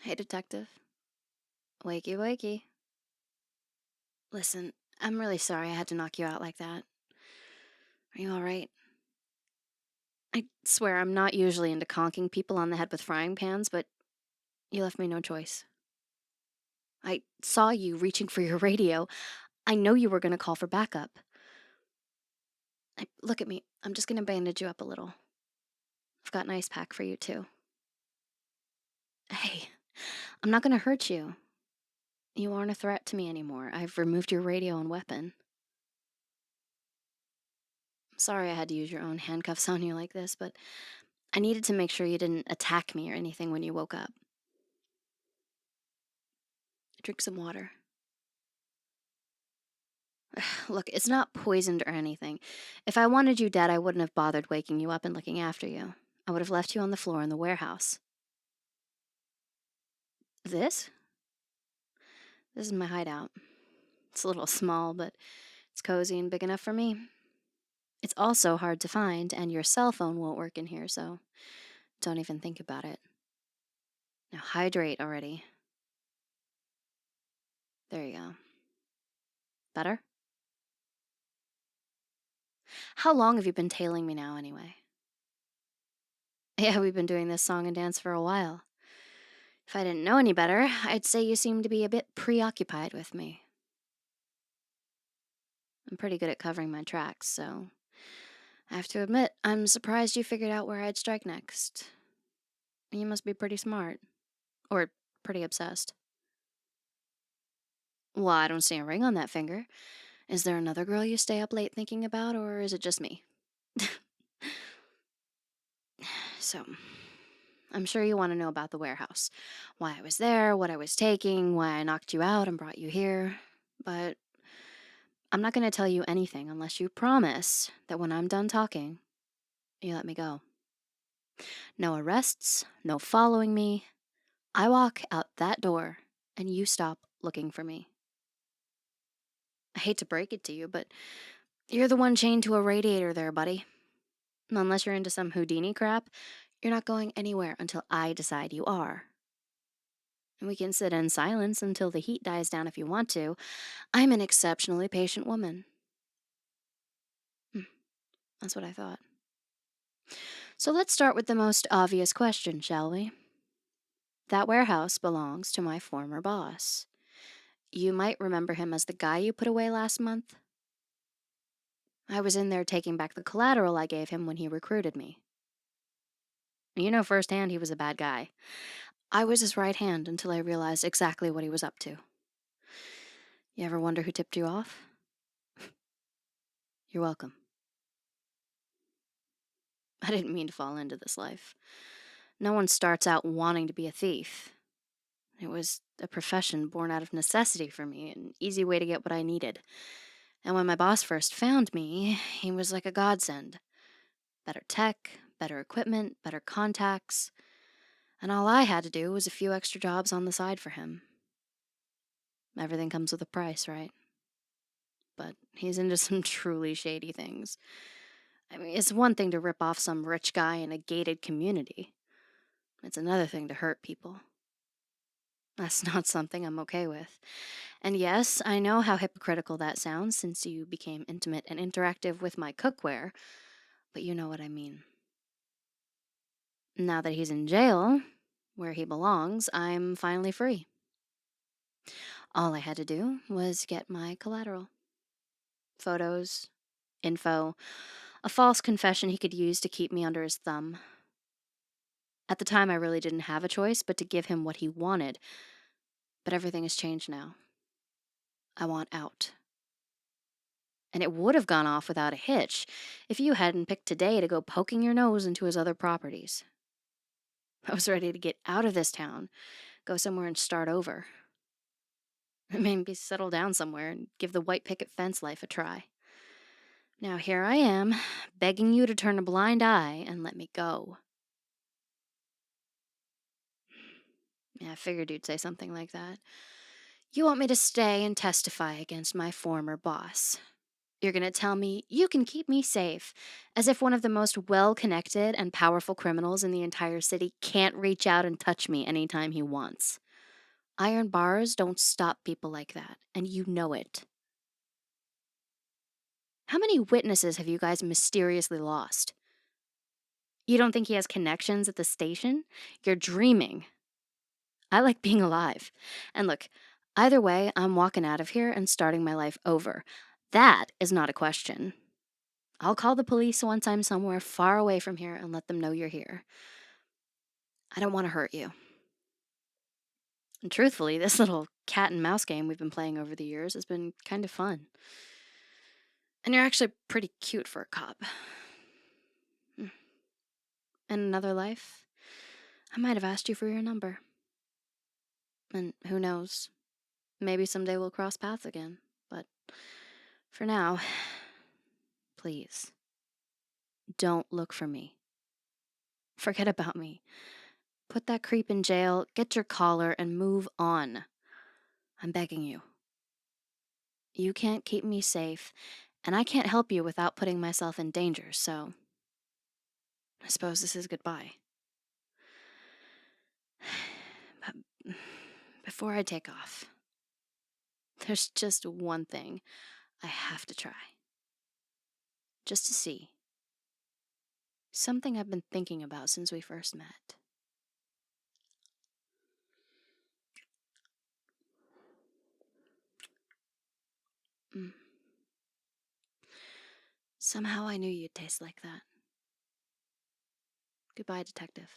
Hey, Detective. Wakey, wakey. Listen, I'm really sorry I had to knock you out like that. Are you alright? I swear I'm not usually into conking people on the head with frying pans, but you left me no choice. I saw you reaching for your radio. I know you were going to call for backup. Look at me. I'm just going to bandage you up a little. I've got an ice pack for you, too. Hey, I'm not going to hurt you. You aren't a threat to me anymore. I've removed your radio and weapon. Sorry I had to use your own handcuffs on you like this, but I needed to make sure you didn't attack me or anything when you woke up. Drink some water. Look, it's not poisoned or anything. If I wanted you dead, I wouldn't have bothered waking you up and looking after you. I would have left you on the floor in the warehouse. This? This is my hideout. It's a little small, but it's cozy and big enough for me. It's also hard to find, and your cell phone won't work in here, so don't even think about it. Now hydrate already. There you go. Better? How long have you been tailing me now, anyway? Yeah, we've been doing this song and dance for a while. If I didn't know any better, I'd say you seem to be a bit preoccupied with me. I'm pretty good at covering my tracks, so I have to admit, I'm surprised you figured out where I'd strike next. You must be pretty smart. Or pretty obsessed. Well, I don't see a ring on that finger. Is there another girl you stay up late thinking about, or is it just me? So, I'm sure you want to know about the warehouse. Why I was there, what I was taking, why I knocked you out and brought you here. But I'm not going to tell you anything unless you promise that when I'm done talking, you let me go. No arrests, no following me. I walk out that door, and you stop looking for me. I hate to break it to you, but you're the one chained to a radiator there, buddy. Unless you're into some Houdini crap, you're not going anywhere until I decide you are. And we can sit in silence until the heat dies down if you want to. I'm an exceptionally patient woman. That's what I thought. So let's start with the most obvious question, shall we? That warehouse belongs to my former boss. You might remember him as the guy you put away last month. I was in there taking back the collateral I gave him when he recruited me. You know firsthand he was a bad guy. I was his right hand until I realized exactly what he was up to. You ever wonder who tipped you off? You're welcome. I didn't mean to fall into this life. No one starts out wanting to be a thief. It was a profession born out of necessity for me, an easy way to get what I needed. And when my boss first found me, he was like a godsend. Better tech, better equipment, better contacts. And all I had to do was a few extra jobs on the side for him. Everything comes with a price, right? But he's into some truly shady things. I mean, it's one thing to rip off some rich guy in a gated community. It's another thing to hurt people. That's not something I'm okay with. And yes, I know how hypocritical that sounds since you became intimate and interactive with my cookware, but you know what I mean. Now that he's in jail, where he belongs, I'm finally free. All I had to do was get my collateral. Photos, info, a false confession he could use to keep me under his thumb. At the time, I really didn't have a choice but to give him what he wanted. But everything has changed now. I want out. And it would have gone off without a hitch if you hadn't picked today to go poking your nose into his other properties. I was ready to get out of this town, go somewhere and start over. Maybe settle down somewhere and give the white picket fence life a try. Now here I am, begging you to turn a blind eye and let me go. Yeah, I figured you'd say something like that. You want me to stay and testify against my former boss. You're gonna tell me you can keep me safe, as if one of the most well-connected and powerful criminals in the entire city can't reach out and touch me anytime he wants. Iron bars don't stop people like that, and you know it. How many witnesses have you guys mysteriously lost? You don't think he has connections at the station? You're dreaming. I like being alive. And look, either way, I'm walking out of here and starting my life over. That is not a question. I'll call the police once I'm somewhere far away from here and let them know you're here. I don't want to hurt you. And truthfully, this little cat and mouse game we've been playing over the years has been kind of fun. And you're actually pretty cute for a cop. In another life, I might have asked you for your number. And who knows, maybe someday we'll cross paths again. But for now, please, don't look for me. Forget about me. Put that creep in jail, get your collar, and move on. I'm begging you. You can't keep me safe, and I can't help you without putting myself in danger, so I suppose this is goodbye. But before I take off, there's just one thing I have to try. Just to see. Something I've been thinking about since we first met. Mm. Somehow I knew you'd taste like that. Goodbye, detective.